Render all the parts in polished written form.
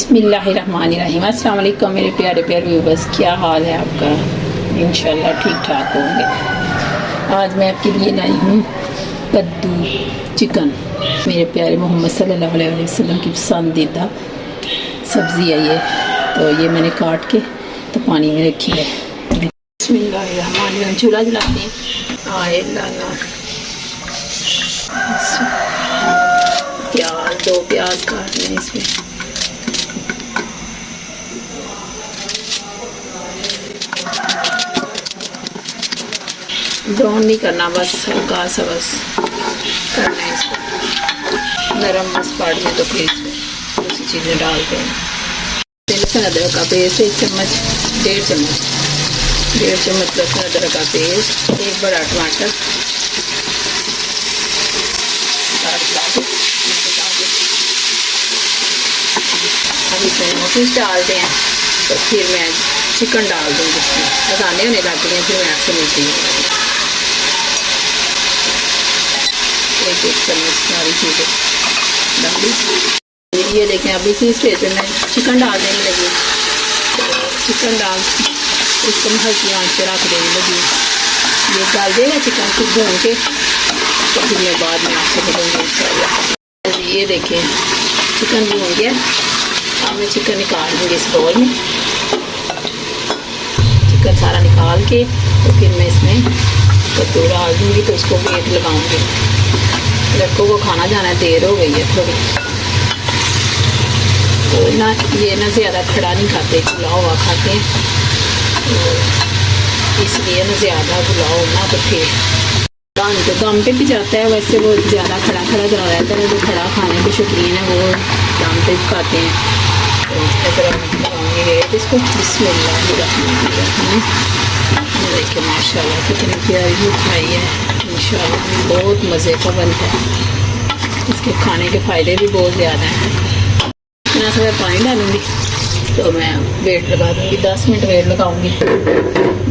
बिस्मिल्लाहिर्रहमानिर्रहीम। अस्सलाम वालेकुम मेरे प्यारे प्यारे व्यूवर्स, क्या हाल है आपका? इंशाल्लाह ठीक ठाक होंगे। आज मैं आपके लिए लाई हूँ कद्दू चिकन। मेरे प्यारे मोहम्मद सल्लल्लाहु अलैहि वसल्लम की पसंदीदा सब्ज़ी है ये। तो ये मैंने काट के तो पानी में रखी है। बिस्मिल्लाहिर्रहमानिर्रहीम। चूल्हा जलाते हैं। आए लाला प्याज, 2 प्याज काटने हैं इसमें। ब्राउन नहीं करना, बस हल्का सा बस करना है इसको। नरम बस पाड़ने तो फिर इसमें दूसरी चीज़ें डालते हैं। लहसुन अदरक का पेस्ट 1 चम्मच, 1.5 चम्मच, 1.5 चम्मच लहसुन अदरक का पेस्ट, 1 बड़ा टमाटर, अब इसमें नोटिस डालते हैं। तो फिर मैं चिकन डाल दूँगी इसमें। बताने होने लग गए हैं, फिर मैं आपसे मिलती हूँ। 1 चम्मच सारी चीज़ें डाली। ये देखें, अभी इसी स्टेज पे मैं चिकन डाल देने लगी। तो चिकन डाल इसको मैं हल्की आंच पे रख देने लगी। ये डाल देगा चिकन को भून के, तो फिर मैं बाद में आपसे मिलूँगी इंशाल्लाह। ये देखें चिकन भून गया। अब मैं चिकन निकाल दूँगी इस बाउल में। चिकन सारा निकाल के तो फिर मैं इसमें कद्दू डाल दूँगी। तो उसको वेट लगाऊँगी। लड़कों को खाना जाना है, देर हो गई है थोड़ी। तो ना ये ना ज़्यादा खड़ा नहीं खाते, खुला हुआ खाते हैं। तो इसलिए ना ज़्यादा बुलाओ ना तो फिर तो दम पे भी जाता है। वैसे वो ज़्यादा खड़ा खड़ा जला रहता है। जो खड़ा खाने के शौकीन है वो दम पे भी खाते हैं। तो इस तरह लगाऊँगी रेत इसको। बिस्मिल्लाहिर्रहमानिर्रहीम। देखिए माशाल्लाह कितनी प्यारी लुक आई है। इंशाल्लाह बहुत मज़े का बनता है। इसके खाने के फ़ायदे भी बहुत ज़्यादा हैं। इतना सा पानी डालूँगी तो मैं वेट लगा दूँगी। 10 मिनट वेट लगाऊँगी।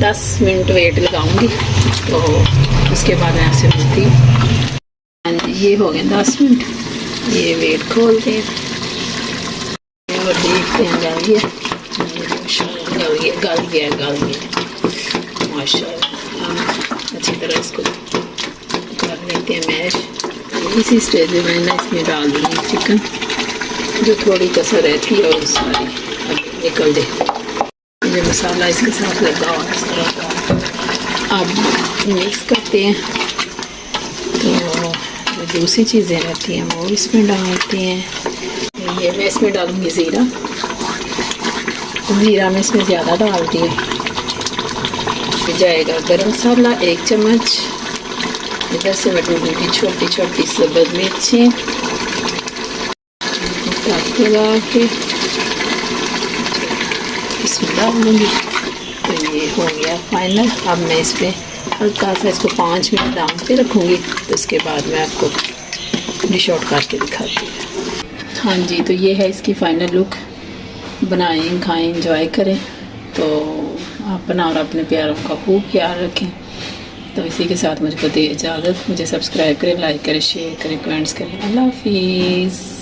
10 मिनट वेट लगाऊँगी तो उसके बाद मैं आपसे मिलती हूँ। ये हो गए 10 मिनट। ये वेट खोलते हैं और देखते हैं गल गया माशाल्लाह। अच्छी तरह इसको कर लेते हैं मैश। इसी स्टेज में मैं ना इसमें डाल दूँगी चिकन। जो थोड़ी कसर रहती है और सारी निकल दे। जो मसाला इसके साथ लगा हुआ है सारा अब मिक्स करते हैं। तो जो दूसरी चीज़ें रहती हैं वो इसमें डालते हैं। ये मैं इसमें डालूँगी ज़ीरा। ज़ीरा मैं इसमें ज़्यादा डालती हूँ। जाएगा गरम मसाला 1 चम्मच। इधर से मैं डालूँगी छोटी छोटी सब्ज़ मिर्ची लगा के इसमें डाल दूँगी। तो ये हो गया फाइनल। अब मैं इस पर हल्का सा इसको 5 मिनट दाम पे रखूँगी। तो इसके बाद मैं आपको डिश आउट करके दिखाती हूँ। हाँ जी, तो ये है इसकी फ़ाइनल लुक। बनाएं, खाएं, एंजॉय करें। तो अपना और अपने प्यारों का खूब ख्याल रखें। तो इसी के साथ मुझको दे इजाज़त। मुझे सब्सक्राइब करें, लाइक करें, शेयर करें, कमेंट्स करें। अल्लाह हाफिज़।